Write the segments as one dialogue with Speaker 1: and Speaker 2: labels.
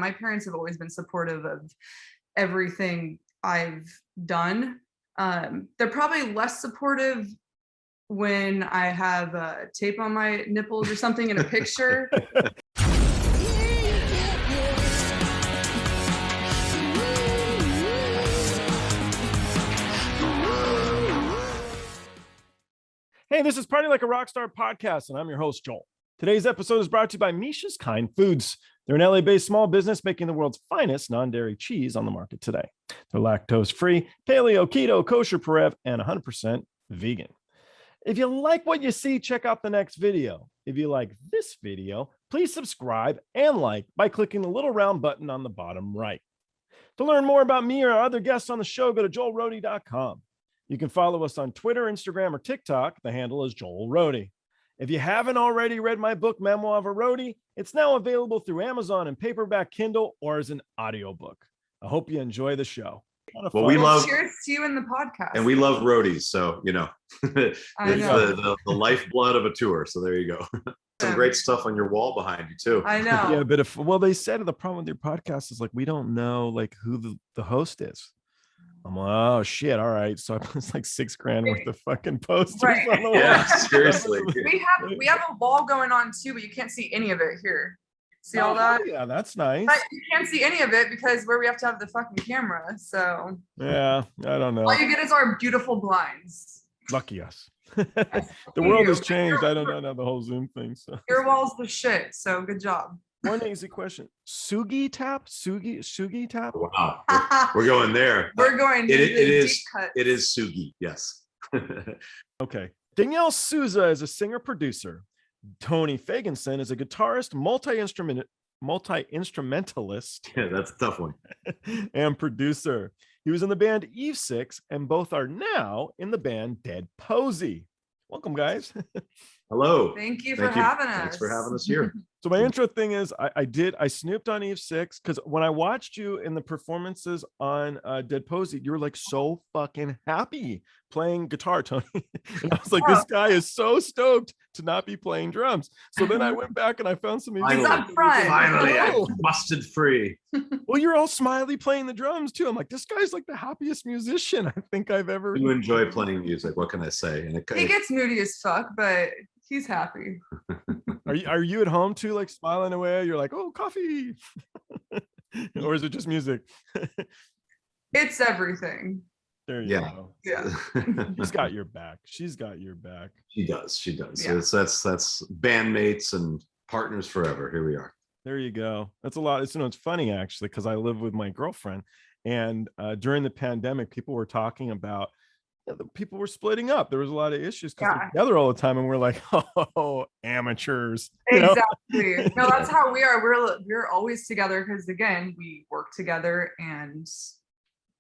Speaker 1: my parents have always been supportive of everything I've done. They're probably less supportive when I have tape on my nipples or something in a picture.
Speaker 2: Hey, this is Party Like a Rockstar podcast, and I'm your host, Joel. Today's episode is brought to you by Misha's Kind Foods. They're an LA-based small business making the world's finest non-dairy cheese on the market today. They're lactose-free, paleo, keto, kosher, Parev, and 100% vegan. If you like what you see, check out the next video. If you like this video, please subscribe and like by clicking the little round button on the bottom right. To learn more about me or other guests on the show, go to joelrody.com. You can follow us on Twitter, Instagram, or TikTok. The handle is Joel Rohde. If you haven't already read my book, Memoir of a Roadie, it's now available through Amazon and paperback Kindle or as an audiobook. I hope you enjoy the show.
Speaker 3: Well, we love
Speaker 1: cheers to you in the podcast,
Speaker 3: and we love roadies. So it's the lifeblood of a tour. So there you go. Some great stuff on your wall behind you too.
Speaker 1: I know.
Speaker 2: Yeah, but they said the problem with your podcast is like we don't know like who the host is. I'm like, oh shit, all right. So I put like $6,000 worth of fucking posters on the wall.
Speaker 3: Yeah, seriously.
Speaker 1: we have a wall going on too, but you can't see any of it here. See all that?
Speaker 2: Yeah, that's nice.
Speaker 1: But you can't see any of it because where we have to have the fucking camera. So
Speaker 2: yeah, I don't know.
Speaker 1: All you get is our beautiful blinds.
Speaker 2: Lucky us. The world has changed. I don't know now the whole Zoom thing. So
Speaker 1: your wall's the shit. So good job.
Speaker 2: One easy question. Sugi Tap? Sugi Tap?
Speaker 3: Wow. We're going there.
Speaker 1: We're going
Speaker 3: it is Sugi, yes.
Speaker 2: Okay. Danyell Souza is a singer-producer. Tony Fagenson is a guitarist, multi-instrumentalist.
Speaker 3: Yeah, that's a tough one.
Speaker 2: And producer. He was in the band Eve 6, and both are now in the band Dead Posey. Welcome, guys.
Speaker 3: Hello.
Speaker 1: Thank you for having us.
Speaker 3: Thanks for having us here.
Speaker 2: So my intro thing is I snooped on Eve 6 because when I watched you in the performances on Dead Posey, you were like so fucking happy playing guitar, Tony. And I was like, this guy is so stoked to not be playing drums. So then I went back and I found some
Speaker 3: Finally, I busted free.
Speaker 2: Well, you're all smiley playing the drums too. I'm like, this guy's like the happiest musician I think I've ever.
Speaker 3: You enjoy playing music. What can I say? And
Speaker 1: he gets moody as fuck, but he's happy.
Speaker 2: Are you at home too, like smiling away? You're like, oh, coffee. Or is it just music?
Speaker 1: It's everything.
Speaker 2: There you go.
Speaker 1: Yeah.
Speaker 2: She's got your back. She's got your back.
Speaker 3: She does.
Speaker 1: Yeah.
Speaker 3: That's bandmates and partners forever. Here we are.
Speaker 2: There you go. That's a lot. It's funny actually, because I live with my girlfriend, and during the pandemic, people were talking about people were splitting up. There was a lot of issues because they're together all the time, and we're like, oh, amateurs.
Speaker 1: Exactly. No, that's how we are. We're always together because again, we work together and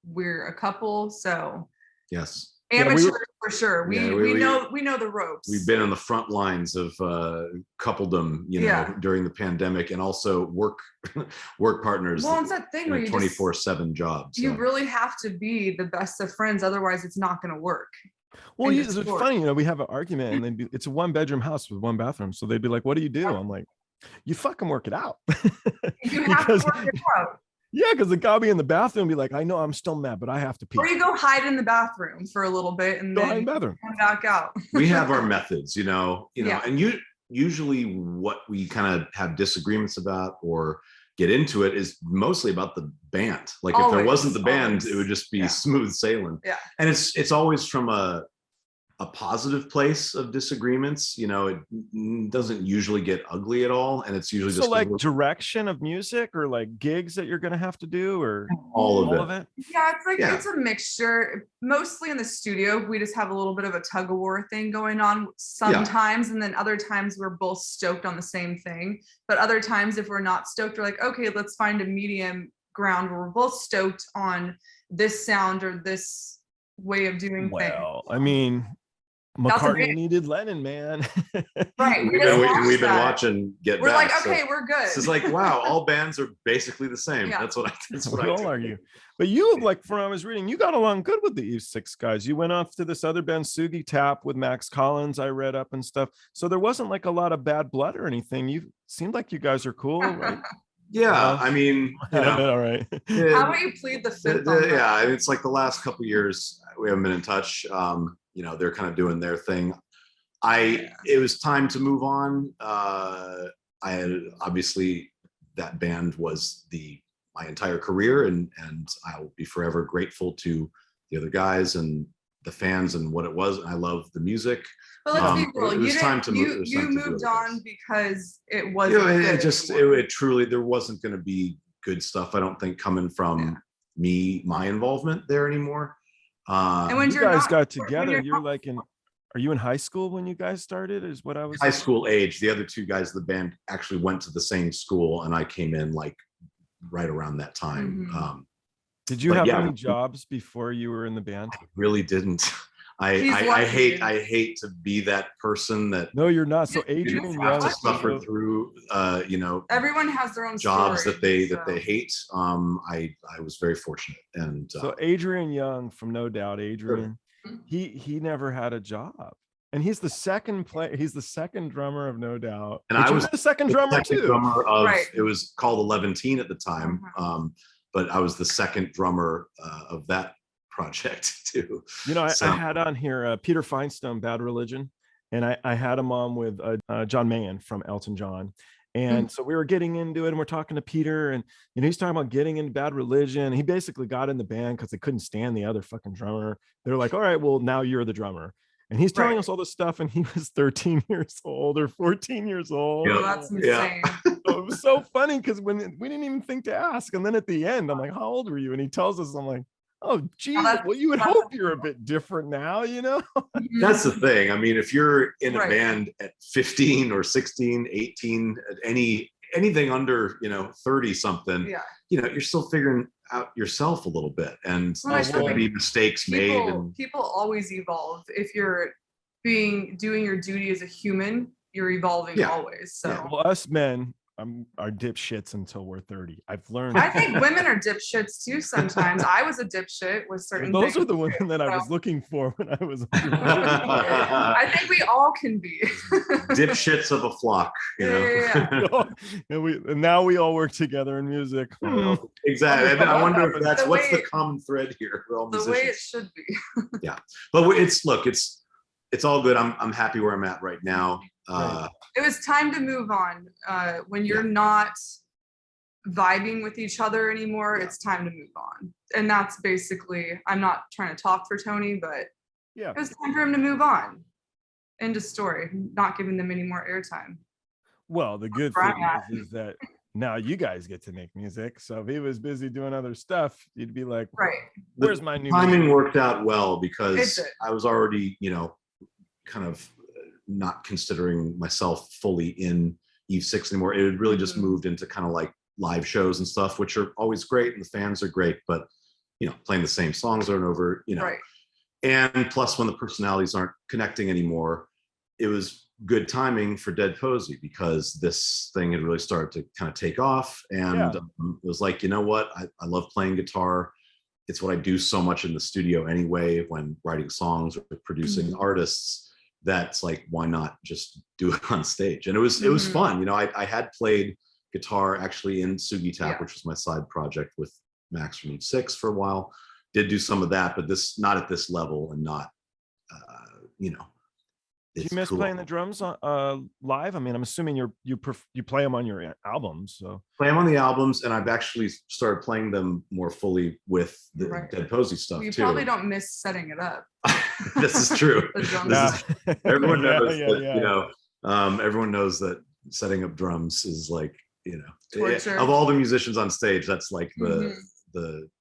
Speaker 1: we're a couple. So
Speaker 3: yes,
Speaker 1: amateurs for sure. We know the ropes.
Speaker 3: We've been on the front lines of coupledom, during the pandemic, and also work partners.
Speaker 1: Well, it's that thing where you
Speaker 3: 24/7 jobs.
Speaker 1: You really have to be the best of friends, otherwise it's not going to work.
Speaker 2: Well, it's funny, we have an argument, and it's a 1-bedroom house with 1 bathroom, so they'd be like, "What do you do?" I'm like, "You fucking work it out."
Speaker 1: You have to work it out.
Speaker 2: Yeah, because the guy be in the bathroom be like, I know I'm still mad, but I have to pee.
Speaker 1: Or you go hide in the bathroom for a little bit and then come back out.
Speaker 3: We have our methods, and usually what we kind of have disagreements about or get into it is mostly about the band. Like if there wasn't the band, it would just be smooth sailing.
Speaker 1: Yeah.
Speaker 3: And it's always from a positive place of disagreements. It doesn't usually get ugly at all, and it's usually just
Speaker 2: like direction of music or like gigs that you're gonna have to do, or
Speaker 3: all of it.
Speaker 1: Yeah, it's like it's a mixture. Mostly in the studio, we just have a little bit of a tug of war thing going on sometimes, and then other times we're both stoked on the same thing. But other times, if we're not stoked, we're like, okay, let's find a medium ground where we're both stoked on this sound or this way of doing things.
Speaker 2: Well, I mean, McCartney needed Lennon, man.
Speaker 1: Right.
Speaker 3: We've been watching Get Back.
Speaker 1: We're like, okay, we're good.
Speaker 3: It's like, wow, all bands are basically the same.
Speaker 1: Yeah.
Speaker 3: That's what
Speaker 2: we all argue. But you, like, from what I was reading, you got along good with the Eve 6 guys. You went off to this other band, Sugi Tap, with Max Collins, I read up and stuff. So there wasn't like a lot of bad blood or anything. You seemed like you guys are cool, right?
Speaker 3: Yeah, I mean,
Speaker 2: all right.
Speaker 1: How about you plead the fifth?
Speaker 3: Yeah, it's like the last couple of years we haven't been in touch. They're kind of doing their thing. It was time to move on. I had obviously that band was my entire career, and I will be forever grateful to the other guys and the fans and what it was. And I love the music.
Speaker 1: But let's be real.
Speaker 3: It was time to move.
Speaker 1: You moved on because it wasn't.
Speaker 3: It truly, there wasn't going to be good stuff. I don't think coming from my involvement there anymore.
Speaker 1: And when
Speaker 2: you guys got together, you're like are you in high school when you guys started? Is what I was.
Speaker 3: High school age. The other two guys of the band actually went to the same school, and I came in like right around that time.
Speaker 1: Mm-hmm.
Speaker 2: Did you have any jobs before you were in the band?
Speaker 3: I really didn't. I hate to be that person that.
Speaker 2: No, you're not. So Adrian Young
Speaker 3: to suffer through
Speaker 1: everyone has their own
Speaker 3: jobs
Speaker 1: story,
Speaker 3: that they hate. I was very fortunate. And
Speaker 2: so Adrian Young from No Doubt, Adrian, he never had a job. And he's the second drummer of No Doubt.
Speaker 3: And I was
Speaker 2: the second drummer too.
Speaker 3: It was called Eleventeen at the time. But I was the second drummer of that project too.
Speaker 2: I had on here Peter Finestone, Bad Religion, and I had him on with John Mayen from Elton John. And so we were getting into it, and we're talking to Peter, and he's talking about getting into Bad Religion. He basically got in the band because they couldn't stand the other fucking drummer. They're like, all right, well, now you're the drummer. And he's telling us all this stuff, and he was 13 years old or 14 years old.
Speaker 1: Yeah, that's insane.
Speaker 2: So it was so funny because when we didn't even think to ask, and then at the end, I'm like, "How old were you?" And he tells us, I'm like, "Oh, geez, well, you would hope you're a bit different now,
Speaker 3: That's the thing. I mean, if you're in a band at 15 or 16, 18, anything under 30 something, you're still figuring out yourself a little bit, and there's going to be mistakes made. And
Speaker 1: people always evolve. If you're doing your duty as a human, you're evolving always. So
Speaker 2: well, us men are dipshits until we're 30. I've learned.
Speaker 1: I think women are dipshits too sometimes. I was a dipshit with certain
Speaker 2: those
Speaker 1: things.
Speaker 2: are the women that I was looking for when I was
Speaker 1: I think we all can be
Speaker 3: dipshits of a flock,
Speaker 2: and now we all work together in music.
Speaker 3: Exactly. And I wonder if that's what's the common thread here for all musicians.
Speaker 1: The way it should be.
Speaker 3: Yeah, but it's all good. I'm happy where I'm at right now.
Speaker 1: It was time to move on. When you're not vibing with each other anymore, it's time to move on. And that's basically, I'm not trying to talk for Tony, but it was time for him to move on. End of story. Not giving them any more airtime.
Speaker 2: Well, the good thing is that now you guys get to make music. So if he was busy doing other stuff, you'd be like, where's my new
Speaker 3: timing
Speaker 2: music?
Speaker 3: Worked out well because I was already, kind of not considering myself fully in Eve 6 anymore. It had really just moved into kind of like live shows and stuff, which are always great and the fans are great, but playing the same songs over and over, and plus when the personalities aren't connecting anymore, it was good timing for Dead Posey because this thing had really started to kind of take off. And it was like, you know what? I love playing guitar. It's what I do so much in the studio anyway, when writing songs or producing artists. That's like, why not just do it on stage? And it was fun. I had played guitar actually in Sugi Tap, which was my side project with Max from Eve 6 for a while. Did do some of that, but not at this level and not,
Speaker 2: Do you miss playing the drums live? I mean, I'm assuming you play them on your albums. So
Speaker 3: play them on the albums, and I've actually started playing them more fully with the Dead Posey stuff
Speaker 1: you
Speaker 3: too.
Speaker 1: You probably don't miss setting it up.
Speaker 3: This is true. Everyone knows everyone knows that setting up drums is like, of all the musicians on stage, that's like the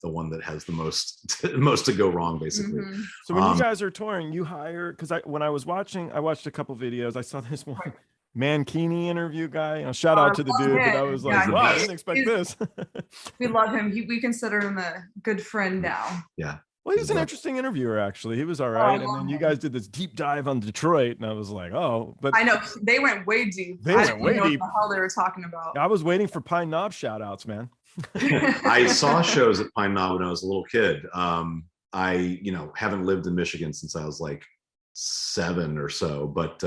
Speaker 3: one that has the most to go wrong, basically.
Speaker 2: So when you guys are touring, you hire, because I watched a couple videos. I saw this one Mankini interview guy. Shout out to the dude, but I was like, wow, I didn't expect this.
Speaker 1: We love him. We consider him a good friend now.
Speaker 3: Yeah.
Speaker 2: Well, he's an interesting interviewer, actually. He was all right. And then you guys did this deep dive on Detroit, and I was like, oh, but
Speaker 1: I know they went way deep. I didn't know what the hell they were talking about.
Speaker 2: I was waiting for Pine Knob shout outs, man.
Speaker 3: I saw shows at Pine Knob when I was a little kid. I haven't lived in Michigan since I was like 7 or so, but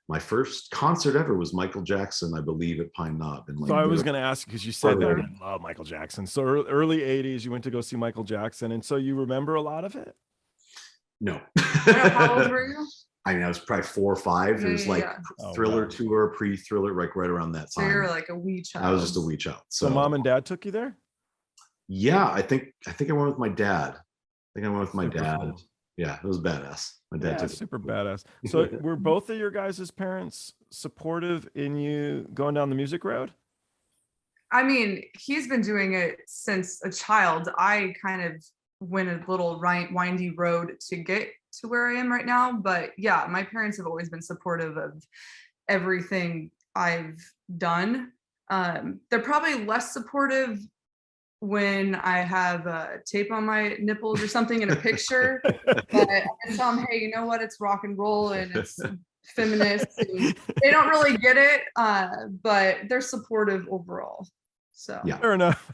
Speaker 3: my first concert ever was Michael Jackson, I believe, at Pine Knob. And
Speaker 2: so I was going to ask, because you said that I love Michael Jackson. So early 80s, you went to go see Michael Jackson. And so you remember a lot of it?
Speaker 3: No.
Speaker 1: How old were you?
Speaker 3: I mean, I was probably 4 or 5. It was like Thriller tour, pre-Thriller, like right around that time.
Speaker 1: So you were like a wee child.
Speaker 3: I was just a wee child.
Speaker 2: So mom and dad took you there?
Speaker 3: Yeah, I think I went with my dad. Cool. Yeah, it was badass. My dad took
Speaker 2: super badass. So were both of your guys' parents supportive in you going down the music road?
Speaker 1: I mean, he's been doing it since a child. I kind of went a little windy road to get to where I am right now. But yeah, my parents have always been supportive of everything I've done. They're probably less supportive when I have tape on my nipples or something in a picture. But I can tell them, hey, you know what? It's rock and roll and it's feminist. And they don't really get it, but they're supportive overall. So
Speaker 3: yeah,
Speaker 2: fair enough.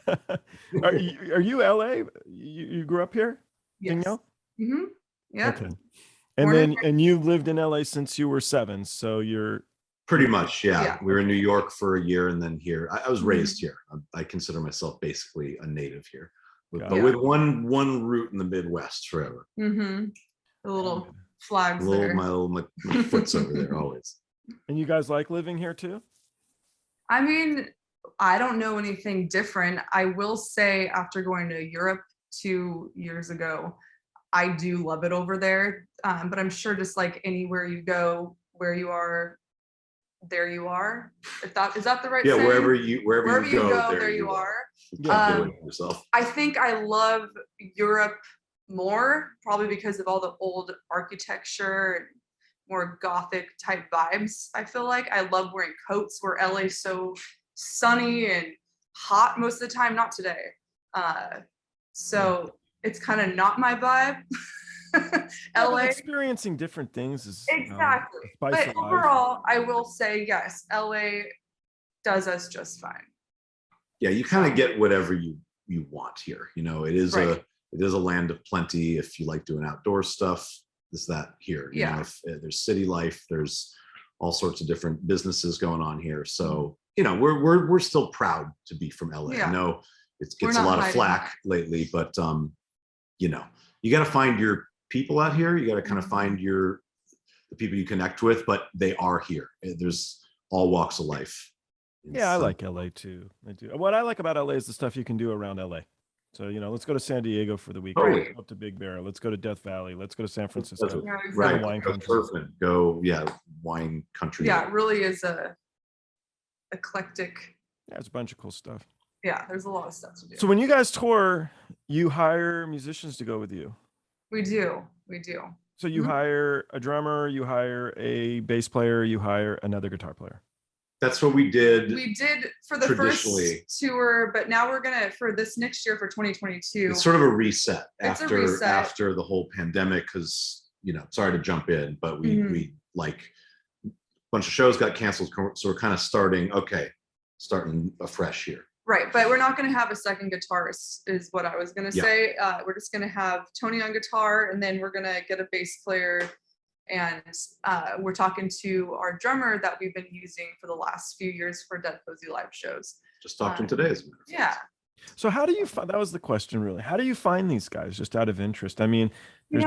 Speaker 2: Are you LA? You grew up here?
Speaker 1: Yes. Mm-hmm. Yeah.
Speaker 2: Okay. And you've lived in LA since you were 7, so you're
Speaker 3: pretty much, yeah. We were in New York for a year and then here. I was raised here. I consider myself basically a native here, but with one root in the Midwest forever.
Speaker 1: Mm-hmm. The little flags there.
Speaker 3: My foot's over there always.
Speaker 2: And you guys like living here too?
Speaker 1: I mean, I don't know anything different. I will say after going to Europe 2 years ago, I do love it over there. But I'm sure just like anywhere you go, where you are, there you are. Is that the right saying? Wherever you go, there you are.
Speaker 3: Yourself.
Speaker 1: I think I love Europe more, probably because of all the old architecture and more gothic type vibes. I feel like I love wearing coats where LA's so sunny and hot most of the time. Not today. So it's kind of not my vibe. LA
Speaker 2: experiencing different things is
Speaker 1: exactly. But overall, I will say yes, LA does us just fine.
Speaker 3: Yeah, you kind of get whatever you want here. You know, it is a land of plenty. If you like doing outdoor stuff, there's that here. You know, if there's city life, there's all sorts of different businesses going on here. So you know, we're still proud to be from LA. I know it gets a lot of flack lately, but you know, you got to find your people out here. You got to kind of find the people you connect with, but they are here. There's all walks of life.
Speaker 2: I like LA too. I do. What I like about LA is the stuff you can do around LA. So, you know, let's go to San Diego for the weekend. Let's go up to Big Bear. Let's go to Death Valley. Let's go to San Francisco.
Speaker 3: Right. Wine country. Wine country.
Speaker 1: Yeah, it really is a eclectic.
Speaker 2: Yeah, it's a bunch of cool stuff.
Speaker 1: Yeah, there's a lot of stuff to do.
Speaker 2: So when you guys tour, you hire musicians to go with you?
Speaker 1: We do.
Speaker 2: So you hire a drummer, you hire a bass player, you hire another guitar player.
Speaker 3: That's what we did.
Speaker 1: We did for the first tour, but now we're gonna for this next year for 2022.
Speaker 3: It's sort of a reset after the whole pandemic, because you know, sorry to jump in, but we like a bunch of shows got canceled, so we're kind of starting afresh here.
Speaker 1: Right, but we're not going to have a second guitarist, is what I was going to say. We're just going to have Tony on guitar, and then we're going to get a bass player. And we're talking to our drummer that we've been using for the last few years for Dead Posey live shows.
Speaker 3: Just talked to him today, as a matter of fact.
Speaker 2: So how do you find, that was the question really, how do you find these guys, just out of interest? I mean, there's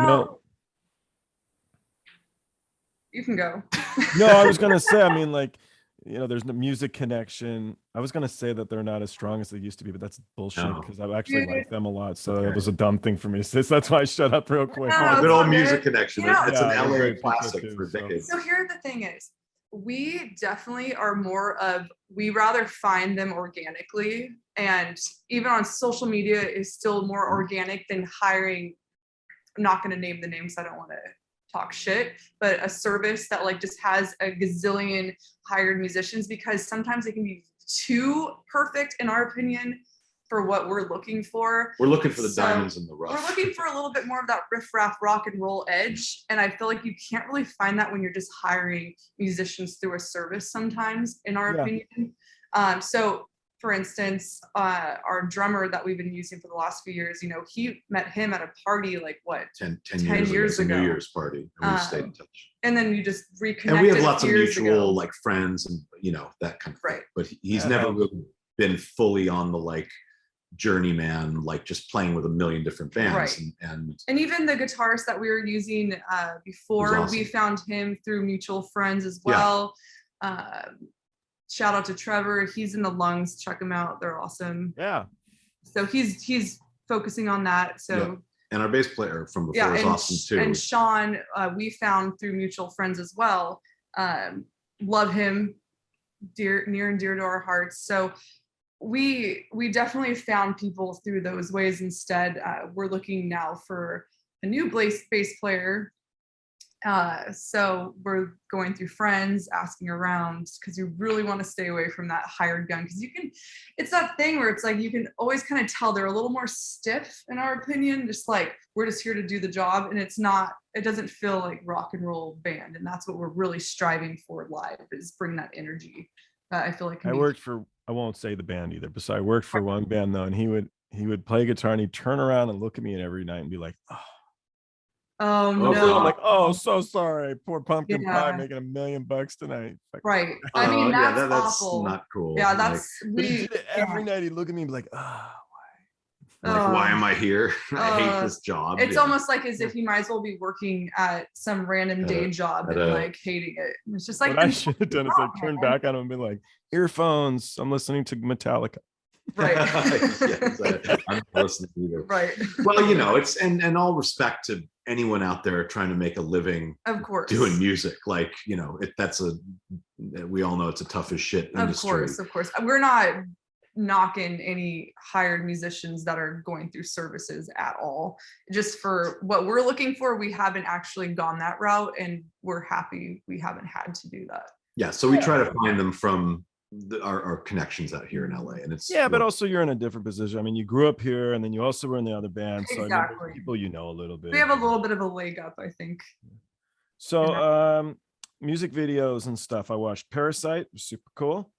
Speaker 1: You can go.
Speaker 2: No, I was going to say, I mean, like, you know, there's no music connection. I was going to say that they're not as strong as they used to be, but that's bullshit, because I actually like them a lot. So it was a dumb thing for me to say. So that's why I shut up real quick.
Speaker 3: Good old music connection. It's an LA classic for decades.
Speaker 1: So here the thing is, we definitely are more of, we rather find them organically, and even on social media is still more organic than hiring. I'm not going to name the names. I don't want to talk shit, but a service that like just has a gazillion hired musicians, because sometimes it can be too perfect in our opinion for what we're looking for.
Speaker 3: We're looking for the diamonds in the rough.
Speaker 1: We're looking for a little bit more of that riff-raff rock and roll edge, and I feel like you can't really find that when you're just hiring musicians through a service sometimes, in our opinion. So for instance, our drummer that we've been using for the last few years, he met him at a party like what
Speaker 3: 10 years ago, New Year's party, and we stayed in touch.
Speaker 1: And then you just reconnected.
Speaker 3: And we have lots of mutual like friends and that kind of thing. But he's never really been fully on the like journeyman, like just playing with a million different bands. And
Speaker 1: even the guitarist that we were using before, awesome. We found him through mutual friends as well. Shout out to Trevor. He's in the Lungs. Check him out. They're awesome.
Speaker 2: Yeah.
Speaker 1: So he's focusing on that. So
Speaker 3: and our bass player from before is awesome too.
Speaker 1: And Sean, we found through mutual friends as well. Love him, near and dear to our hearts. So we definitely found people through those ways. Instead, we're looking now for a new bass player. So we're going through friends, asking around, because you really want to stay away from that hired gun, because it's that thing where it's like you can always kind of tell they're a little more stiff in our opinion, just like we're just here to do the job, and it doesn't feel like rock and roll band, and that's what we're really striving for live, is bring that energy. I feel like
Speaker 2: I won't say the band either, but so I worked for one band though, and he would play guitar and he'd turn around and look at me every night and be like,
Speaker 1: oh no.
Speaker 2: I'm like, oh, so sorry, poor pumpkin pie making $1 million tonight. Like,
Speaker 1: right. I mean, that's awful.
Speaker 3: Not cool.
Speaker 1: Yeah, that's
Speaker 2: every night he'd look at me and be like,
Speaker 3: why am I here? I hate this job.
Speaker 1: It's almost like as if he might as well be working at some random day job and like hating it. It's just like
Speaker 2: what I should have done is like turn back on him and be like, earphones, I'm listening to Metallica.
Speaker 1: Right.
Speaker 3: I'm not listening either.
Speaker 1: Right.
Speaker 3: Well, it's and all respect to anyone out there trying to make a living,
Speaker 1: of course,
Speaker 3: doing music. Like, we all know it's a tough as shit industry.
Speaker 1: Of course. We're not knocking any hired musicians that are going through services at all. Just for what we're looking for, we haven't actually gone that route, and we're happy we haven't had to do that.
Speaker 3: Yeah. So we try to find them from our connections out here in LA, and it's
Speaker 2: but also you're in a different position. I mean, you grew up here, and then you also were in the other band, so
Speaker 1: exactly.
Speaker 2: People a little bit.
Speaker 1: We have a little bit of a leg up, I think.
Speaker 2: So music videos and stuff. I watched Parasite, super cool,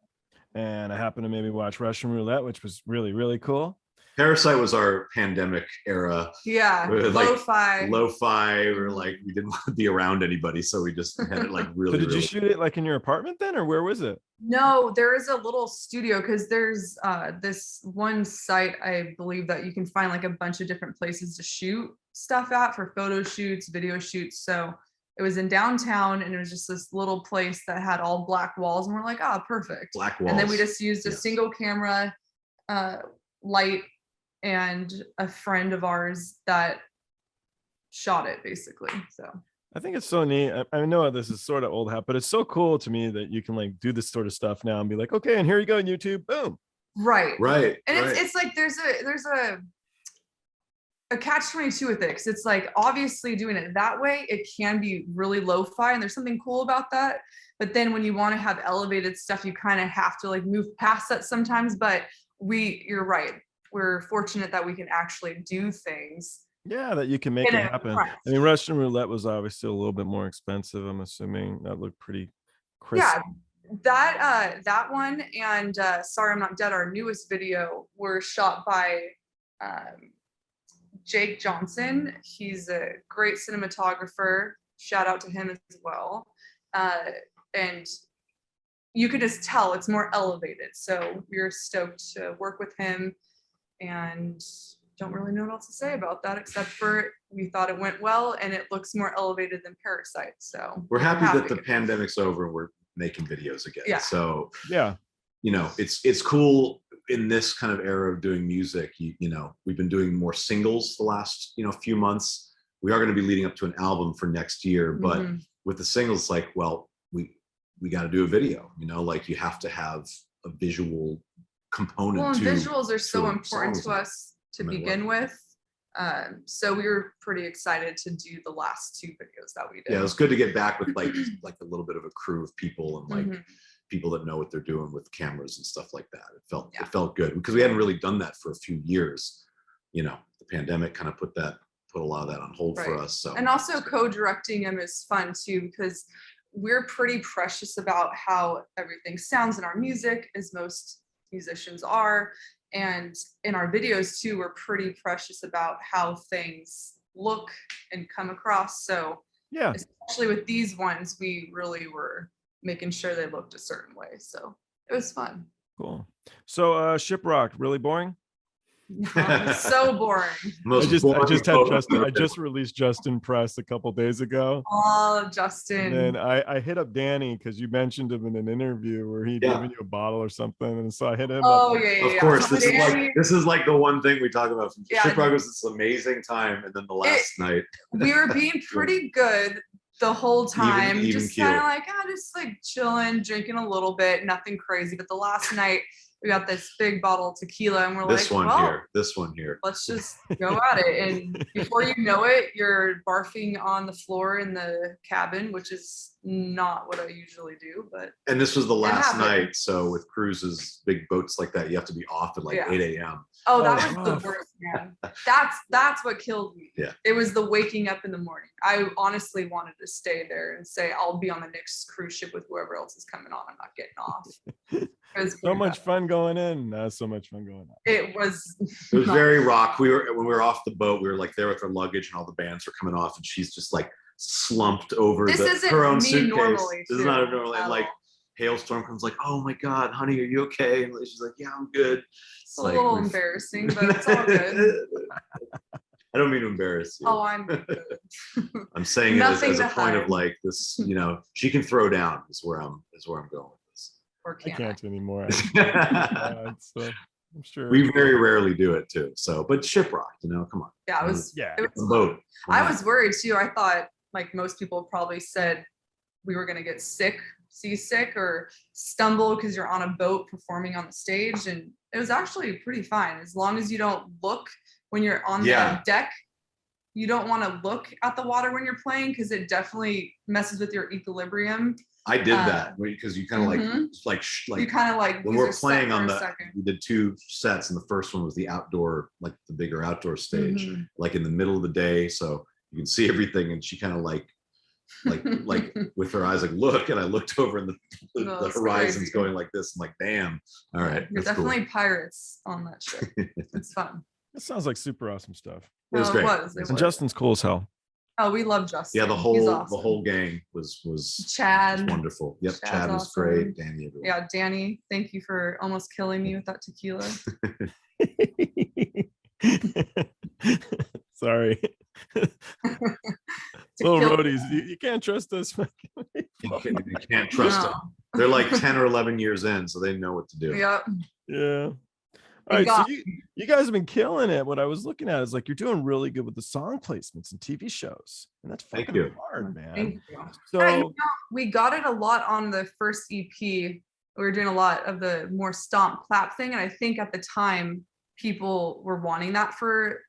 Speaker 2: and I happened to maybe watch Russian Roulette, which was really, really cool.
Speaker 3: Parasite was our pandemic era.
Speaker 1: Yeah,
Speaker 3: lo-fi. We're like, we didn't want to be around anybody, so we just had it like really.
Speaker 2: So did you shoot it like in your apartment then, or where was it?
Speaker 1: No, there is a little studio, because there's this one site, I believe, that you can find like a bunch of different places to shoot stuff at for photo shoots, video shoots. So it was in downtown, and it was just this little place that had all black walls, and we're like, perfect.
Speaker 3: Black walls.
Speaker 1: And then we just used a single camera, light, and a friend of ours that shot it basically. So
Speaker 2: I think it's so neat. I know this is sort of old hat, but it's so cool to me that you can like do this sort of stuff now and be like, okay, and here you go, YouTube, boom.
Speaker 1: Right. And
Speaker 3: right.
Speaker 1: it's like there's a catch-22 with it, because it's like obviously doing it that way, it can be really lo-fi, and there's something cool about that. But then when you want to have elevated stuff, you kind of have to like move past that sometimes. But you're right. We're fortunate that we can actually do things.
Speaker 2: Yeah, that you can make it happen. I mean, Russian Roulette was obviously a little bit more expensive. I'm assuming that looked pretty crisp.
Speaker 1: Yeah, that one and Sorry I'm Not Dead, our newest video, were shot by Jake Johnson. He's a great cinematographer. Shout out to him as well. And you could just tell it's more elevated. So we're stoked to work with him, and don't really know what else to say about that, except for we thought it went well, and it looks more elevated than Parasite. So
Speaker 3: we're happy that the pandemic's over and we're making videos again.
Speaker 1: Yeah.
Speaker 3: So
Speaker 2: yeah,
Speaker 3: it's cool in this kind of era of doing music. We've been doing more singles the last few months. We are going to be leading up to an album for next year, but with the singles, like, well, we got to do a video. Like you have to have a visual component.
Speaker 1: Well, and visuals are so important to us to begin with. So we were pretty excited to do the last 2 videos that we did.
Speaker 3: Yeah, it was good to get back with like a little bit of a crew of people, and like people that know what they're doing with cameras and stuff like that. It felt good, because we hadn't really done that for a few years. The pandemic kind of put a lot of that on hold for us. So,
Speaker 1: and also co-directing them is fun too, because we're pretty precious about how everything sounds in our music, as most musicians are. And in our videos too, we're pretty precious about how things look and come across. So
Speaker 2: Yeah,
Speaker 1: especially with these ones, we really were making sure they looked a certain way. So it was fun.
Speaker 2: cool. So ShipRocked, really boring?
Speaker 1: So boring.
Speaker 2: I just released Justin Press a couple days ago.
Speaker 1: Oh, Justin.
Speaker 2: And then I hit up Danny because you mentioned him in an interview where he'd given you a bottle or something. And so I hit him up.
Speaker 3: Of course, this is like the one thing we talk about. ShipRocked was this amazing time, and then the last night.
Speaker 1: We were being pretty good the whole time.
Speaker 3: Even
Speaker 1: just kind of like, just like chilling, drinking a little bit, nothing crazy. But the last night, we got this big bottle of tequila and we're
Speaker 3: this one here.
Speaker 1: Let's just go at it. And before you know it, you're barfing on the floor in the cabin, which is not what I usually do.
Speaker 3: And this was the last night. So with cruises, big boats like that, you have to be off at like 8 a.m.
Speaker 1: Oh, that was the worst, man. That's what killed me.
Speaker 3: Yeah.
Speaker 1: It was the waking up in the morning. I honestly wanted to stay there and say, I'll be on the next cruise ship with whoever else is coming on. I'm not getting off. It was
Speaker 2: so much fun going in. So much fun going on.
Speaker 1: It was
Speaker 3: very rock. When we were off the boat, we were like there with our luggage and all the bands were coming off and she's just like slumped over her own suitcase.
Speaker 1: Normally,
Speaker 3: this is not a normal. And like Hailstorm comes like, oh my God, honey, are you okay? And she's like, yeah, I'm good.
Speaker 1: It's a little embarrassing, but it's all good.
Speaker 3: I don't mean to embarrass you.
Speaker 1: Oh, I'm good.
Speaker 3: I'm saying it as a point of like this, she can throw down is where I'm going with this.
Speaker 1: Or
Speaker 2: I can't anymore. I'm sure
Speaker 3: we very rarely do it too. So, but ShipRocked, come on.
Speaker 1: Yeah, it was
Speaker 3: a boat.
Speaker 1: I was worried too. I thought like most people probably said we were gonna get seasick or stumble because you're on a boat performing on the stage, and it was actually pretty fine as long as you don't look when you're on the deck. You don't want to look at the water when you're playing because it definitely messes with your equilibrium.
Speaker 3: I did that because you kind of like
Speaker 1: you kind of like
Speaker 3: when we're playing on we did 2 sets and the first one was the outdoor, like the bigger outdoor stage, like in the middle of the day, so you can see everything. And she kind of like with her eyes like look, and I looked over and the horizon's crazy. Going like this. I'm like, damn, all right.
Speaker 1: You're definitely cool. Pirates on that ship. It's fun.
Speaker 2: It sounds like super awesome stuff.
Speaker 3: It was great.
Speaker 2: And Justin's cool as hell.
Speaker 1: Oh, we love Justin.
Speaker 3: Yeah, the whole gang was
Speaker 1: Chad.
Speaker 3: Was wonderful. Yep,
Speaker 1: Chad's
Speaker 3: Chad was
Speaker 1: awesome.
Speaker 3: great. Danny, everyone.
Speaker 1: Yeah, Danny, thank you for almost killing me with that tequila.
Speaker 2: Sorry. Little roadies, you can't trust us.
Speaker 3: You can't trust them. They're like 10 or 11 years in, so they know what to do.
Speaker 1: Yep.
Speaker 2: Yeah. All right, so you guys have been killing it. What I was looking at is like you're doing really good with the song placements and TV shows, and that's fucking hard, man.
Speaker 1: Thank you.
Speaker 2: So
Speaker 1: we got it a lot on the first EP. We were doing a lot of the more stomp clap thing, and I think at the time people were wanting that for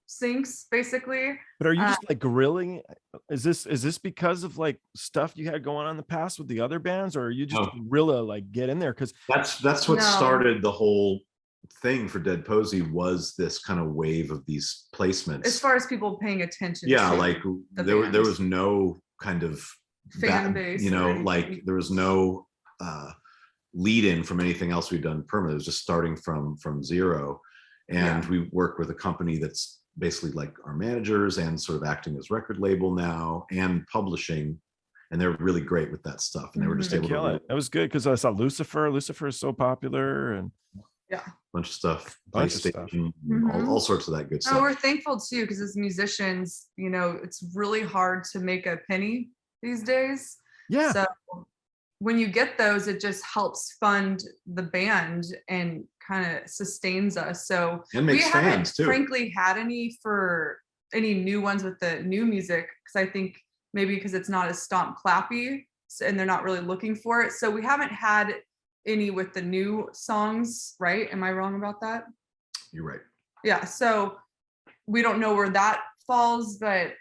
Speaker 1: syncs, basically.
Speaker 2: But are you just like grilling? Is this because of like stuff you had going on in the past with the other bands, or are you just guerrilla like get in there? Because
Speaker 3: that's what started the whole thing for Dead Posey, was this kind of wave of these placements.
Speaker 1: As far as people paying attention.
Speaker 3: Yeah, like there was no kind of
Speaker 1: fan base,
Speaker 3: like there was no lead in from anything else we'd done permanent. It was just starting from zero, and we work with a company that's basically like our managers and sort of acting as record label now and publishing, and they're really great with that stuff, and they were just able to kill it.
Speaker 2: That was good because I saw Lucifer is so popular, and
Speaker 3: a bunch of stuff, PlayStation, all sorts of that good stuff.
Speaker 1: Oh, we're thankful too, because as musicians, it's really hard to make a penny these days.
Speaker 2: Yeah,
Speaker 1: so when you get those, it just helps fund the band and kind of sustains us. So
Speaker 3: we haven't
Speaker 1: frankly had any new ones with the new music, because I think maybe because it's not as stomp clappy and they're not really looking for it. So we haven't had any with the new songs, right? Am I wrong about that?
Speaker 3: You're right.
Speaker 1: Yeah, so we don't know where that falls, but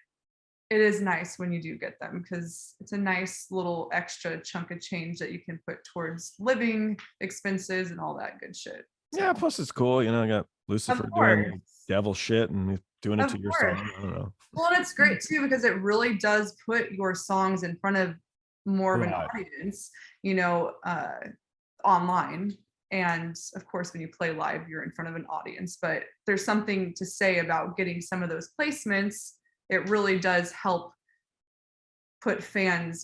Speaker 1: it is nice when you do get them, because it's a nice little extra chunk of change that you can put towards living expenses and all that good shit. So.
Speaker 2: Yeah, plus it's cool. I got Lucifer doing devil shit and doing it to your song. I don't know.
Speaker 1: Well, and it's great too, because it really does put your songs in front of more of an audience, online. And of course, when you play live, you're in front of an audience, but there's something to say about getting some of those placements. It really does help put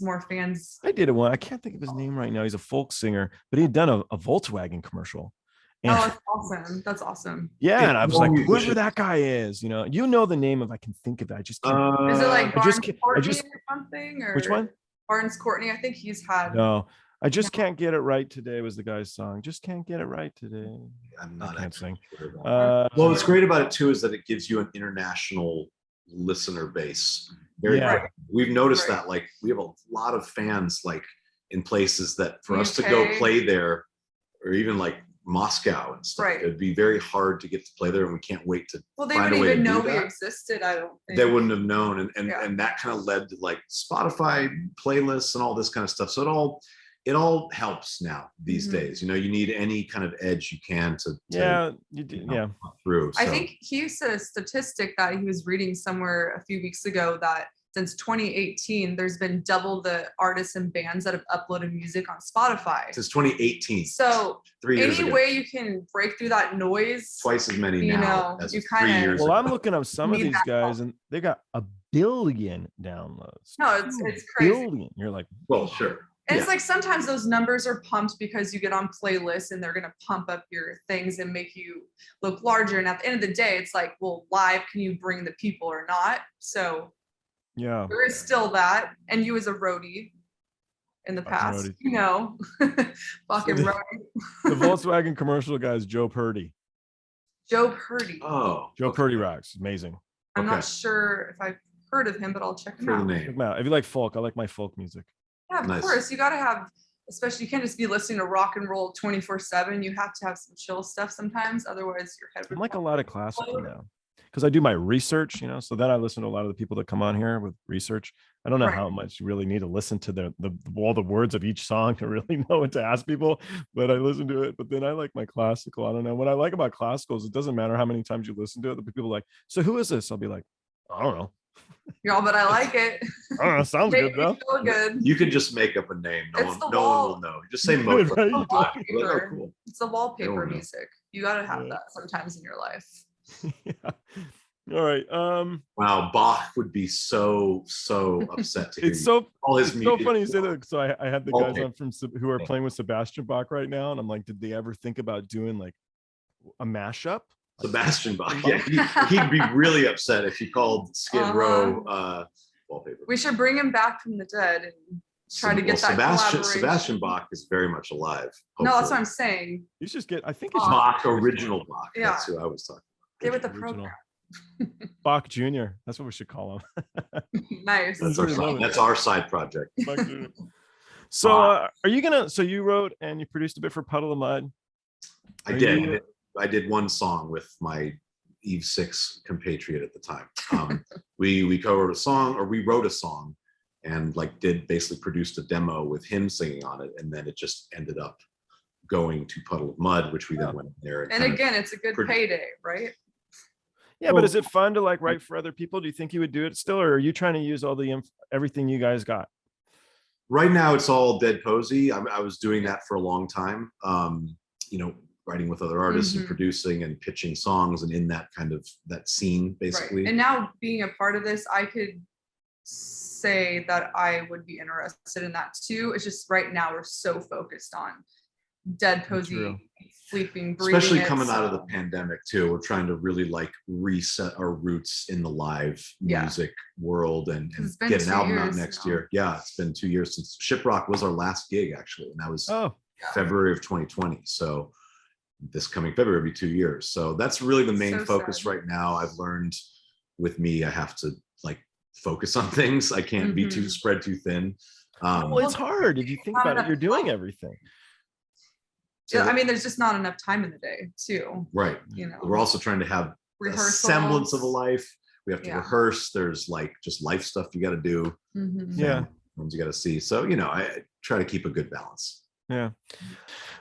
Speaker 1: more fans.
Speaker 2: I did one. I can't think of his name right now. He's a folk singer, but he had done a Volkswagen commercial. And,
Speaker 1: oh, that's awesome. That's awesome.
Speaker 2: Yeah. And I was like, whoever that guy is, you know the name if I can think of it. I just can't.
Speaker 1: Is it like Barnes Courtney or something? Or
Speaker 2: which one?
Speaker 1: Barnes Courtney. I think he's had.
Speaker 2: No, I just can't get it right today was the guy's song. Just can't get it right today.
Speaker 3: I can't
Speaker 2: sing.
Speaker 3: Well, what's great about it too is that it gives you an international listener base. We've noticed that, like, we have a lot of fans like in places that for us to go play there, or even like Moscow and stuff, it'd be very hard to get to play there, and we can't wait to.
Speaker 1: Well, they wouldn't even know we existed. I don't think
Speaker 3: they wouldn't have known, and that kind of led to like Spotify playlists and all this kind of stuff. So it all helps now these days. You need any kind of edge you can to through. So.
Speaker 1: I think he said a statistic that he was reading somewhere a few weeks ago that since 2018, there's been double the artists and bands that have uploaded music on Spotify.
Speaker 3: Since 2018.
Speaker 1: So
Speaker 3: 3 years ago.
Speaker 1: way you can break through that noise.
Speaker 3: Twice as many now as 3 years
Speaker 2: ago.
Speaker 3: I'm
Speaker 2: looking up some of these guys and they got 1 billion downloads.
Speaker 1: No, it's crazy.
Speaker 2: Billion. You're like,
Speaker 3: well, sure.
Speaker 1: And it's like sometimes those numbers are pumped because you get on playlists and they're going to pump up your things and make you look larger. And at the end of the day, it's like, well, live, can you bring the people or not? So
Speaker 2: yeah,
Speaker 1: there is still that. And you as a roadie in the past, fucking roadie.
Speaker 2: The Volkswagen commercial guy is Joe Purdy.
Speaker 1: Joe Purdy.
Speaker 3: Oh,
Speaker 2: Joe Purdy rocks. Amazing.
Speaker 1: I'm not sure if I've heard of him, but I'll check him out.
Speaker 2: Check him out. If you like folk, I like my folk music.
Speaker 1: Yeah, of course. You got to have, especially, you can't just be listening to rock and roll 24/7. You have to have some chill stuff sometimes. Otherwise, your head would.
Speaker 2: I'm like a lot of classical now because I do my research, so then I listen to a lot of the people that come on here with research. I don't know how much you really need to listen to all the words of each song to really know what to ask people, but I listen to it. But then I like my classical. I don't know. What I like about classicals, it doesn't matter how many times you listen to it. The people are like, so who is this? I'll be like, I don't know.
Speaker 1: But I like it.
Speaker 2: I don't know. Sounds good though.
Speaker 1: Feel good.
Speaker 3: You can just make up a name. No one will know. Just say Mozart.
Speaker 1: Cool. It's the wallpaper music. You got to have that sometimes in your life.
Speaker 2: All right.
Speaker 3: Wow, Bach would be so upset to hear
Speaker 2: all his music. So funny you say that. So I had the guys on who are playing with Sebastian Bach right now, and I'm like, did they ever think about doing like a mashup?
Speaker 3: Sebastian Bach. Yeah, he'd be really upset if you called Skid Row wallpaper.
Speaker 1: We should bring him back from the dead and try to get that collaboration.
Speaker 3: Sebastian Bach is very much alive. Hopefully.
Speaker 1: No, that's what I'm saying.
Speaker 2: You should get. I think
Speaker 3: it's Bach, original Bach.
Speaker 1: Yeah.
Speaker 3: That's who I was talking about.
Speaker 1: Get with the program.
Speaker 2: Bach Jr. That's what we should call him.
Speaker 1: Nice.
Speaker 3: That's our side project.
Speaker 2: So are you gonna? So you wrote and you produced a bit for Puddle of Mudd.
Speaker 3: I did one song with my Eve 6 compatriot at the time. We co-wrote a song, or we wrote a song, and basically produced a demo with him singing on it, and then it just ended up going to Puddle of Mudd, which we then went there.
Speaker 1: And again, it's a good payday, right?
Speaker 2: Yeah, but is it fun to write for other people? Do you think you would do it still, or are you trying to use all the everything you guys got? Right now, it's all Dead Posey. I was doing that for a long time. Writing with other artists and producing and pitching songs and in that kind of that scene, basically.
Speaker 1: Right. And now being a part of this, I could say that I would be interested in that too. It's just right now we're so focused on Dead Posey, sleeping, breathing.
Speaker 3: Especially coming out of the pandemic too. We're trying to really reset our roots in the live music world and get an album out next year. Yeah, it's been 2 years since ShipRocked was our last gig actually, and that was February of 2020. So this coming February will be 2 years. So that's really the main focus right now. I've learned with me, I have to focus on things. I can't be spread too thin.
Speaker 2: Well, it's hard. If you think about it, you're doing everything.
Speaker 1: Yeah, I mean, there's just not enough time in the day too.
Speaker 3: Right. We're also trying to have a semblance of a life. We have to rehearse. There's just life stuff you got to do. Yeah. Ones you got to see. So, I try to keep a good balance.
Speaker 2: Yeah.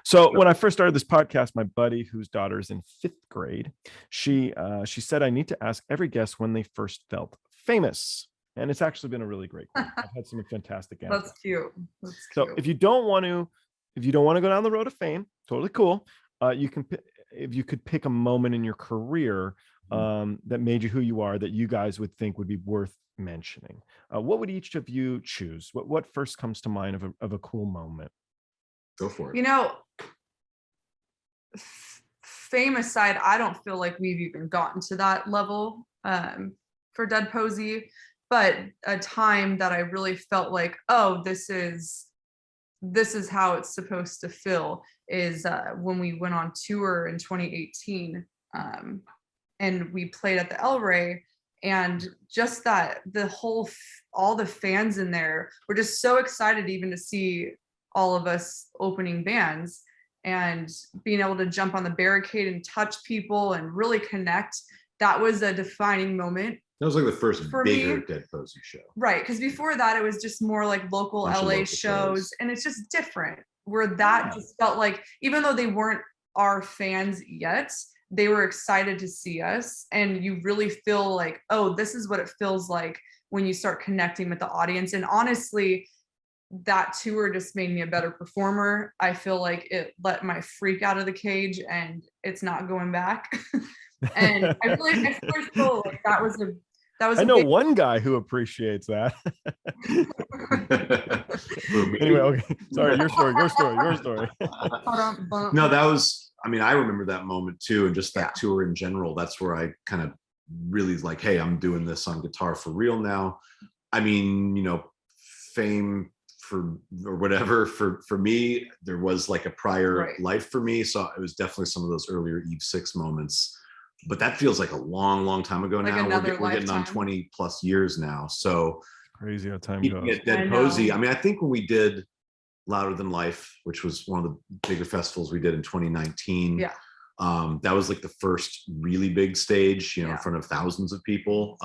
Speaker 2: So when I first started this podcast, my buddy, whose daughter's in 5th grade, she said, I need to ask every guest when they first felt famous. And it's actually been a really great one. I've had some fantastic answers.
Speaker 1: That's cute.
Speaker 2: So if you don't want to if you don't want to go down the road of fame, totally cool. You can, if you could pick a moment in your career that made you who you are, that you guys would think would be worth mentioning, what would each of you choose? What first comes to mind of a cool moment?
Speaker 3: Go for it.
Speaker 1: You know, fame aside, I don't feel like we've even gotten to that level for Dead Posey, but a time that I really felt like, oh, this is how it's supposed to feel is when we went on tour in 2018 and we played at the El Rey, and just that all the fans in there were just so excited even to see all of us opening bands and being able to jump on the barricade and touch people and really connect. That was a defining moment.
Speaker 3: That was like the first bigger
Speaker 1: me.
Speaker 3: Dead Posey show.
Speaker 1: Right, because before that, it was just more like local LA shows, and it's just different. Where that just felt like, even though they weren't our fans yet, they were excited to see us, and you really feel like, oh, this is what it feels like when you start connecting with the audience. And honestly, that tour just made me a better performer. I feel like it let my freak out of the cage, and it's not going back. And I really feel like that was I know
Speaker 2: one guy who appreciates that. Anyway, okay. Sorry, your story.
Speaker 3: No, that was, I mean, I remember that moment too, and just that tour in general. That's where I kind of really like, hey, I'm doing this on guitar for real now. I mean, you know, fame or whatever, for me, there was like a prior life for me. So it was definitely some of those earlier Eve 6 moments. But that feels like a long time ago now. We're getting on 20 plus years now. So
Speaker 2: crazy how time goes.
Speaker 3: At Dead Posey, I mean, I think when we did Louder Than Life, which was one of the bigger festivals we did in 2019, that was like the first really big stage, you know, in front of thousands of people.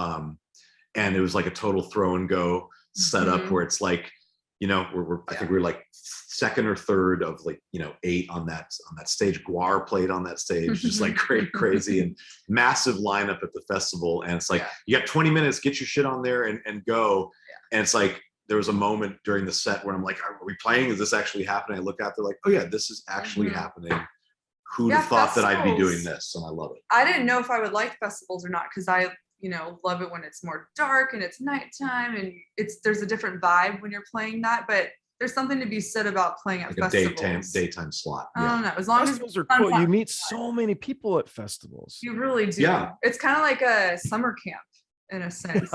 Speaker 3: And it was like a total throw and go setup where it's like, you know, I think we were like second or third of like, you know, 8 on that stage. Guar played on that stage, just like crazy and massive lineup at the festival. And it's like, you got 20 minutes, get your shit on there and go. And it's like, there was a moment during the set where I'm like, are we playing? Is this actually happening? I look out there like, oh yeah, this is actually happening. Who'd have thought that I'd be doing this? And I love it.
Speaker 1: I didn't know if I would like festivals or not, because I, you know, love it when it's more dark and it's nighttime and there's a different vibe when you're playing that. But there's something to be said about playing at
Speaker 3: like
Speaker 1: festivals.
Speaker 3: A daytime slot.
Speaker 1: I don't know. As long
Speaker 2: festivals are cool. You meet so many people at festivals.
Speaker 1: You really do.
Speaker 3: Yeah.
Speaker 1: It's kind of like a summer camp in a sense.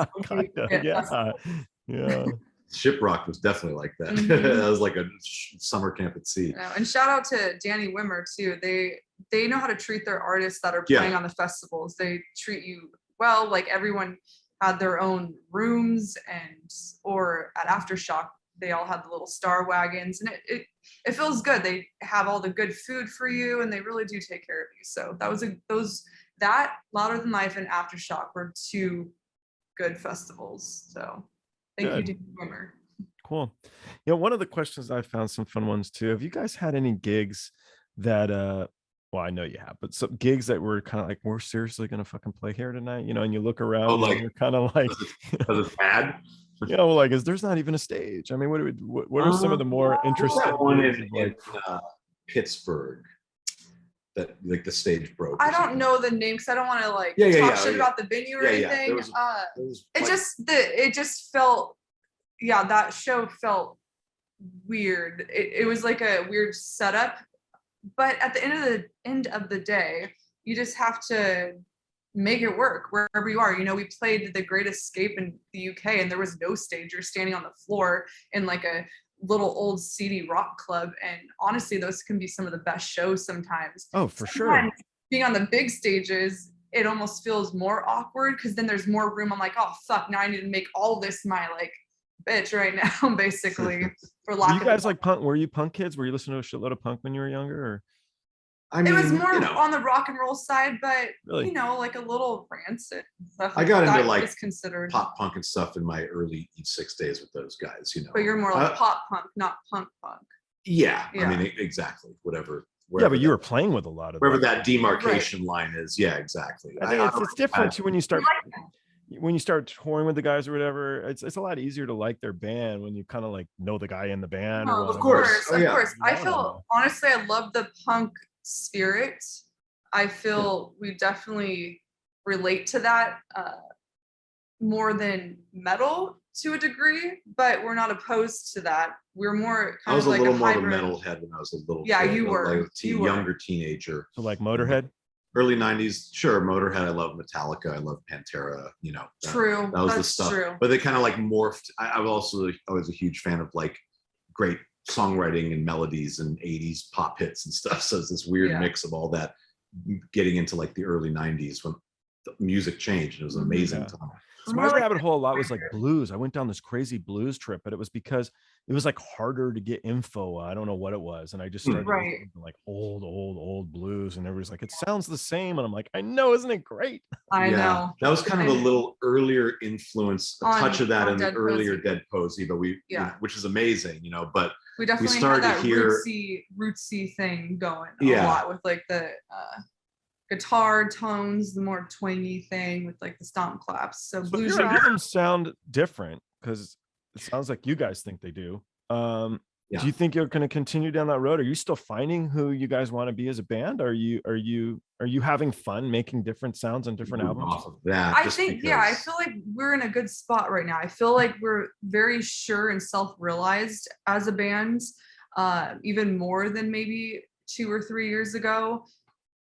Speaker 2: Yeah.
Speaker 3: ShipRocked was definitely like that. That was like a summer camp at sea.
Speaker 1: And shout out to Danny Wimmer too. They know how to treat their artists that are playing on the festivals. They treat you well. Like everyone had their own rooms, or at Aftershock they all had the little star wagons, and it feels good. They have all the good food for you, and they really do take care of you. So that Louder Than Life and Aftershock were 2 good festivals. So thank you, Danny Wimmer.
Speaker 2: Cool. You know, one of the questions, I found some fun ones too. Have you guys had any gigs that well, I know you have, but some gigs that were kind of like, we're seriously gonna fucking play here tonight, you know, and you look around and you're kind of like,
Speaker 3: was it bad?
Speaker 2: You know, like, there's not even a stage. I mean, what are some of the more interesting
Speaker 3: one in Pittsburgh that like the stage broke?
Speaker 1: I don't know the name because I don't want to like talk shit about the venue or anything. It just felt, that show felt weird. It was like a weird setup, but at the end of the day, you just have to make it work wherever you are. You know, we played The Great Escape in the UK, and there was no stage. You're standing on the floor in like a little old seedy rock club, and honestly, those can be some of the best shows sometimes.
Speaker 2: Oh, for sure.
Speaker 1: Being on the big stages, it almost feels more awkward because then there's more room. I'm like, oh fuck, now I need to make all this my like bitch right now, basically. For lack of,
Speaker 2: you guys like punk? Were you punk kids? Were you listening to a shitload of punk when you were younger? Or?
Speaker 3: I mean,
Speaker 1: it was more on the rock and roll side, but
Speaker 2: really?
Speaker 1: You know, like a little rancid stuff.
Speaker 3: I got into like pop punk and stuff in my early E6 days with those guys, you know.
Speaker 1: But you're more like pop punk, not punk.
Speaker 3: Yeah, I mean, exactly. Whatever.
Speaker 2: Yeah, but you were playing with a lot of
Speaker 3: wherever that demarcation line is. Yeah, exactly.
Speaker 2: I think it's different when you start. when you start touring with the guys or whatever, it's a lot easier to like their band when you kind of like know the guy in the band.
Speaker 1: Oh,
Speaker 2: or
Speaker 1: of course,
Speaker 3: Oh, yeah.
Speaker 1: of course. I feel honestly, I love the punk spirit. I feel we definitely relate to that more than metal to a degree, but we're not opposed to that. We're more kind of like
Speaker 3: a little more of a
Speaker 1: hybrid.
Speaker 3: metalhead when I was a little
Speaker 1: Yeah,
Speaker 3: kid,
Speaker 1: you were.
Speaker 3: like younger teenager.
Speaker 2: So like Motorhead?
Speaker 3: Early 90s, sure. Motorhead, I love Metallica, I love Pantera, you know.
Speaker 1: True.
Speaker 3: That was
Speaker 1: That's
Speaker 3: the stuff.
Speaker 1: true.
Speaker 3: But they kind of like morphed. I was a huge fan of like great songwriting and melodies and 80s pop hits and stuff. So it's this weird mix of all that getting into like the early 90s when the music changed. It was an amazing time.
Speaker 2: So my rabbit hole a lot was like blues. I went down this crazy blues trip, but it was because it was like harder to get info. I don't know what it was. And I just started listening to like old blues, and everybody's like, it sounds the same. And I'm like, I know, isn't it great?
Speaker 1: I know.
Speaker 3: That was kind of a little earlier influence, a touch of that in the earlier Dead Posey, but which is amazing, you know, but
Speaker 1: we definitely
Speaker 3: started
Speaker 1: had that
Speaker 3: to hear
Speaker 1: rootsy thing going a lot with like the guitar tones, the more twangy thing with like the stomp claps. So blues
Speaker 2: your albums sound different because it sounds like you guys think they do. Do you think you're going to continue down that road? Are you still finding who you guys want to be as a band? Are you having fun making different sounds on different albums?
Speaker 3: Off of that,
Speaker 1: I think I feel like we're in a good spot right now. I feel like we're very sure and self-realized as a band, even more than maybe 2 or 3 years ago.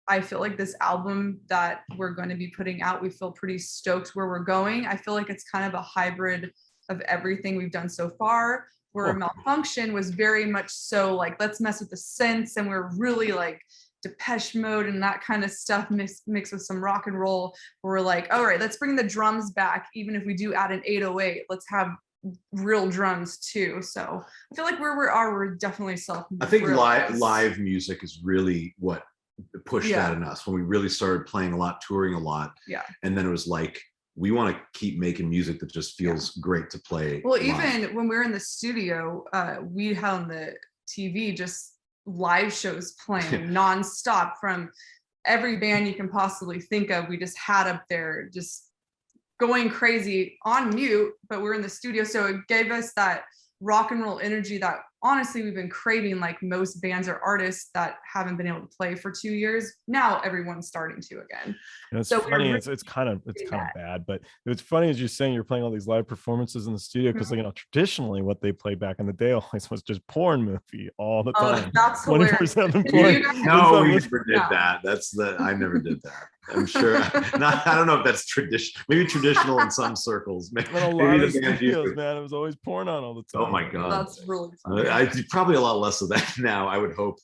Speaker 1: I feel like this album that we're going to be putting out, we feel pretty stoked where we're going. I feel like it's kind of a hybrid of everything we've done so far, where Malfunction was very much so like, let's mess with the synths, and we're really like Depeche Mode and that kind of stuff mixed with some rock and roll, where we're like, all right, let's bring the drums back. Even if we do add an 808, let's have real drums too. So I feel like where we are, we're definitely
Speaker 3: I think live music is really what pushed that in us when we really started playing a lot, touring a lot. And then it was like, we want to keep making music that just feels great to play.
Speaker 1: Well, even when we were in the studio, we had on the TV just live shows playing nonstop from every band you can possibly think of. We just had up there just going crazy on mute, but we're in the studio. So it gave us that rock and roll energy that honestly we've been craving, like most bands or artists that haven't been able to play for 2 years. Now everyone's starting to again.
Speaker 2: It's funny. It's kind of bad, but it's funny as you're saying you're playing all these live performances in the studio, because traditionally what they played back in the day always was just porn movie all the time.
Speaker 1: That's hilarious.
Speaker 3: 24/7 porn. No, we never did that. I never did that. I'm sure. I don't know if that's tradition. Maybe traditional in some circles. Maybe
Speaker 2: a lot of studios, man, it was always porn on all the time.
Speaker 3: Oh my god,
Speaker 1: that's really funny.
Speaker 3: I probably a lot less of that now. I would hope.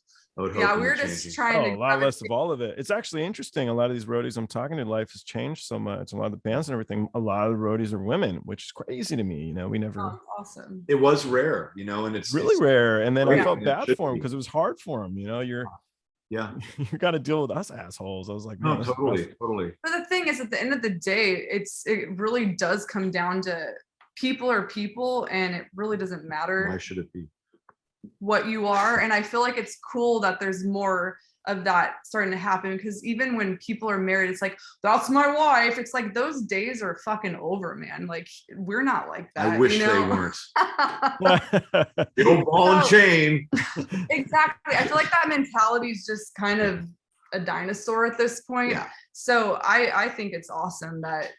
Speaker 1: Yeah, we're just trying to
Speaker 2: a lot less of all of it. It's actually interesting. A lot of these roadies I'm talking to, life has changed so much. A lot of the bands and everything, a lot of the roadies are women, which is crazy to me. You know, we never.
Speaker 1: Oh, awesome.
Speaker 3: It was rare, you know, and it's
Speaker 2: really rare. And then I felt bad for him because it was hard for him. You know, you got to deal with us assholes. I was like,
Speaker 3: no, totally.
Speaker 1: But the thing is, at the end of the day, it really does come down to people are people, and it really doesn't matter.
Speaker 3: Why should it be?
Speaker 1: What you are. And I feel like it's cool that there's more of that starting to happen, because even when people are married, it's like, that's my wife. It's like those days are fucking over, man. Like, we're not like that.
Speaker 3: I wish they weren't. Big old ball and chain.
Speaker 1: Exactly. I feel like that mentality is just kind of a dinosaur at this point.
Speaker 3: Yeah.
Speaker 1: So I think it's awesome that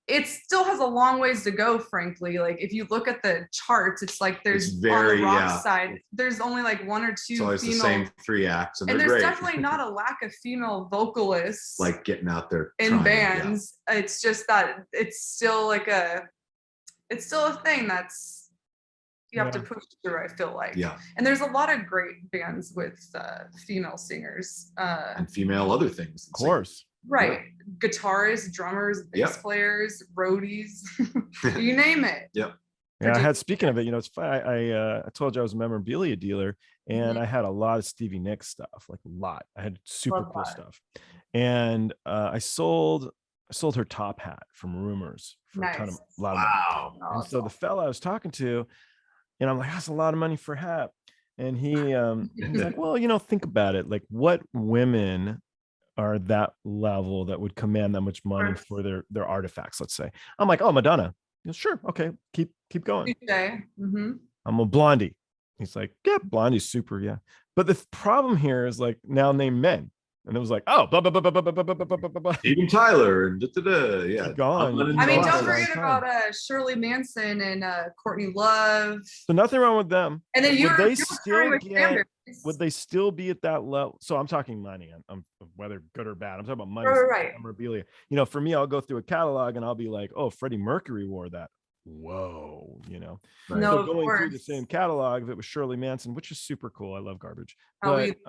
Speaker 1: it still has a long ways to go, frankly. Like, if you look at the charts, it's like there's on the rock side, there's only like 1 or 2
Speaker 3: it's always the same 3 acts, and
Speaker 1: there's
Speaker 3: great.
Speaker 1: Definitely not a lack of female vocalists
Speaker 3: like getting out there
Speaker 1: in bands. It's just that it's still a thing that's you have to push through, I feel like. And there's a lot of great bands with female singers
Speaker 3: and female other things,
Speaker 2: of course.
Speaker 1: Right. Guitarists, drummers, bass players, roadies, you name it.
Speaker 3: Yeah,
Speaker 2: I had, speaking of it, you know, it's fun. I told you I was a memorabilia dealer, and I had a lot of Stevie Nicks stuff, like a lot. I had super cool stuff. And I sold her top hat from Rumors for a lot of money. And so the fella I was talking to, and I'm like, that's a lot of money for a hat. And he's like, well, you know, think about it. Like, what women are that level that would command that much money for their artifacts. Let's say I'm like, oh, Madonna. Sure, okay, keep going.
Speaker 1: Mm-hmm.
Speaker 2: I'm a Blondie. He's like, yeah, Blondie's super, yeah. But the problem here is like now name men, and it was like, oh, blah blah blah blah blah blah blah blah blah blah.
Speaker 3: Even Tyler and yeah,
Speaker 2: gone.
Speaker 1: I mean, don't forget about Shirley Manson and Courtney Love.
Speaker 2: So nothing wrong with them.
Speaker 1: And then
Speaker 2: would they still be at that level? So I'm talking money. I'm whether good or bad. I'm talking about money,
Speaker 1: right.
Speaker 2: memorabilia. You know, for me, I'll go through a catalog and I'll be like, oh, Freddie Mercury wore that. Whoa, you know.
Speaker 3: Right.
Speaker 1: No,
Speaker 2: so going through the same catalog, if it was Shirley Manson, which is super cool. I love garbage. But
Speaker 3: it's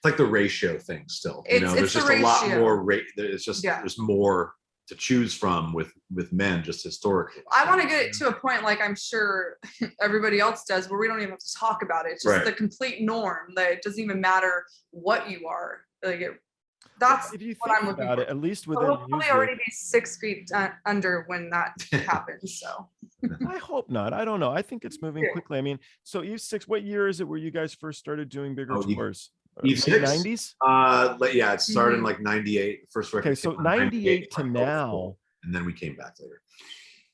Speaker 3: like the ratio thing still. You know, there's just a lot more it's just there's more to choose from with men just historically.
Speaker 1: I want to get it to a point like I'm sure everybody else does where we don't even have to talk about it. It's just the complete norm that it doesn't even matter what you are. Like that's
Speaker 2: if you
Speaker 1: what
Speaker 2: think
Speaker 1: I'm looking
Speaker 2: about
Speaker 1: for.
Speaker 2: it, at least within
Speaker 1: we'll probably already be 6 feet under when that happens. So
Speaker 2: I hope not. I don't know. I think it's moving quickly. I mean, so Eve 6, what year is it where you guys first started doing bigger tours?
Speaker 3: Eve 6?
Speaker 2: 90s?
Speaker 3: Yeah, it started in like 98. The first record.
Speaker 2: Okay, so 98 to now.
Speaker 3: And then we came back later.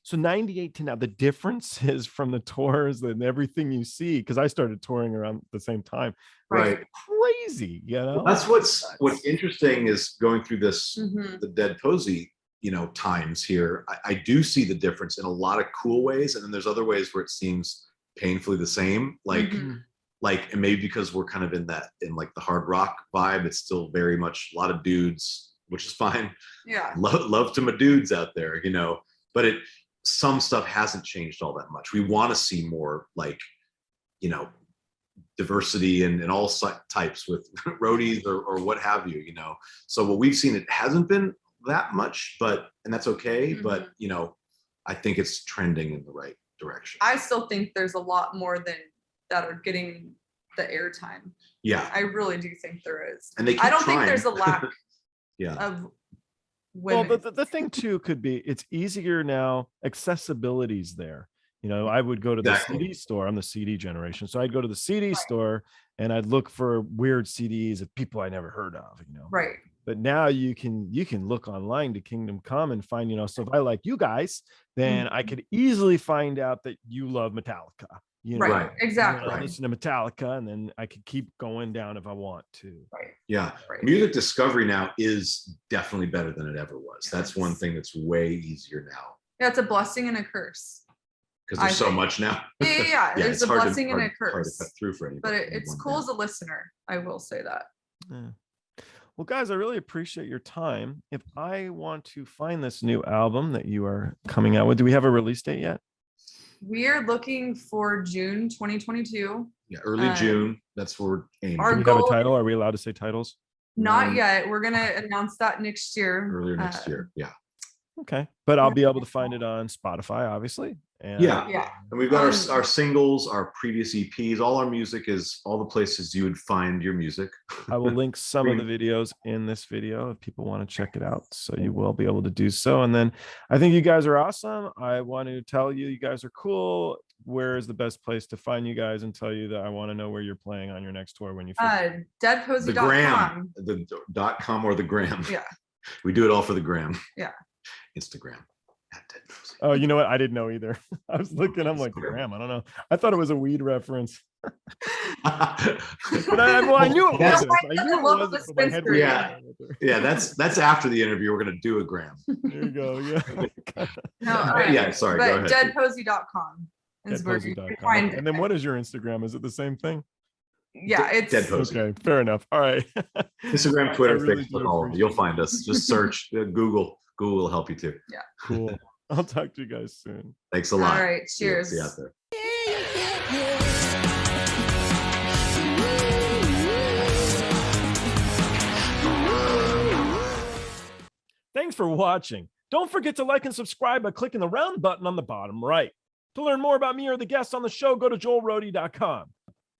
Speaker 2: So 98 to now, the difference is from the tours and everything you see, because I started touring around the same time.
Speaker 3: Right.
Speaker 2: Crazy, you know?
Speaker 3: Well, that's what's interesting is going through this, the Dead Posey, you know, times here. I do see the difference in a lot of cool ways. And then there's other ways where it seems painfully the same. Like, and maybe because we're kind of in like the hard rock vibe, it's still very much a lot of dudes, which is fine.
Speaker 1: Yeah.
Speaker 3: Love to my dudes out there, you know, but some stuff hasn't changed all that much. We want to see more like, you know, diversity and all types with roadies or what have you, you know. So what we've seen, it hasn't been that much, and that's okay. But, you know, I think it's trending in the right direction.
Speaker 1: I still think there's a lot more that are getting the airtime.
Speaker 3: Yeah.
Speaker 1: I really do think there is.
Speaker 3: And
Speaker 1: I don't think there's a lack
Speaker 3: of
Speaker 1: women.
Speaker 2: Well, the thing too could be it's easier now. Accessibility's there. You know, I would go to the CD store. I'm the CD generation. So I'd go to the CD store and I'd look for weird CDs of people I never heard of, you know.
Speaker 1: Right.
Speaker 2: But now you can look online to Kingdom Come and find, you know, so if I like you guys, then I could easily find out that you love Metallica. You know,
Speaker 1: right, exactly.
Speaker 2: You know, listen to Metallica, and then I could keep going down if I want to.
Speaker 1: Right.
Speaker 3: Yeah. Right. Music discovery now is definitely better than it ever was. That's one thing that's way easier now.
Speaker 1: Yeah, it's a blessing and a curse.
Speaker 3: Because there's so much now.
Speaker 1: Yeah, there's a blessing and a curse.
Speaker 3: Hard to cut through for anybody.
Speaker 1: But it's cool as a listener. I will say that.
Speaker 2: Yeah. Well, guys, I really appreciate your time. If I want to find this new album that you are coming out with, do we have a release date yet?
Speaker 1: We are looking for June 2022.
Speaker 3: Yeah, early June. That's where we're aiming.
Speaker 2: Do we have a title? Are we allowed to say titles?
Speaker 1: Not yet. We're going to announce that next year.
Speaker 3: Earlier next year. Yeah.
Speaker 2: Okay. But I'll be able to find it on Spotify, obviously. And
Speaker 3: yeah. And we've got our singles, our previous EPs, all our music is all the places you would find your music.
Speaker 2: I will link some of the videos in this video if people want to check it out. So you will be able to do so. And then I think you guys are awesome. I want to tell you guys are cool. Where is the best place to find you guys and tell you that I want to know where you're playing on your next tour when you
Speaker 1: deadposey.com.
Speaker 3: The gram, the .com or the gram.
Speaker 1: Yeah.
Speaker 3: We do it all for the gram.
Speaker 1: Yeah.
Speaker 3: Instagram.
Speaker 2: Oh, you know what? I didn't know either. I was looking, I'm like, gram, I don't know. I thought it was a weed reference. But I knew it wasn't.
Speaker 3: Yeah, that's after the interview. We're going to do a gram.
Speaker 2: There you go. Yeah.
Speaker 3: Yeah, sorry, go ahead.
Speaker 1: Deadposey.com is where you can find it.
Speaker 2: And then what is your Instagram? Is it the same thing?
Speaker 1: Yeah, it's
Speaker 3: Dead Posey.
Speaker 2: Okay, fair enough. All right.
Speaker 3: Instagram, Twitter, Facebook, all of it. You'll find us. Just search Google. Google will help you too.
Speaker 1: Yeah.
Speaker 2: Cool. I'll talk to you guys soon.
Speaker 3: Thanks a lot.
Speaker 1: All right. Cheers.
Speaker 3: See you out there.
Speaker 2: Thanks for watching. Don't forget to like and subscribe by clicking the round button on the bottom right. To learn more about me or the guests on the show, go to joelroadie.com.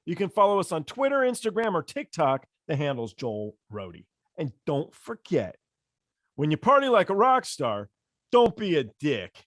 Speaker 2: You can follow us on Twitter, Instagram, or TikTok. The handle's Joel Roadie. And don't forget, when you party like a rock star, don't be a dick.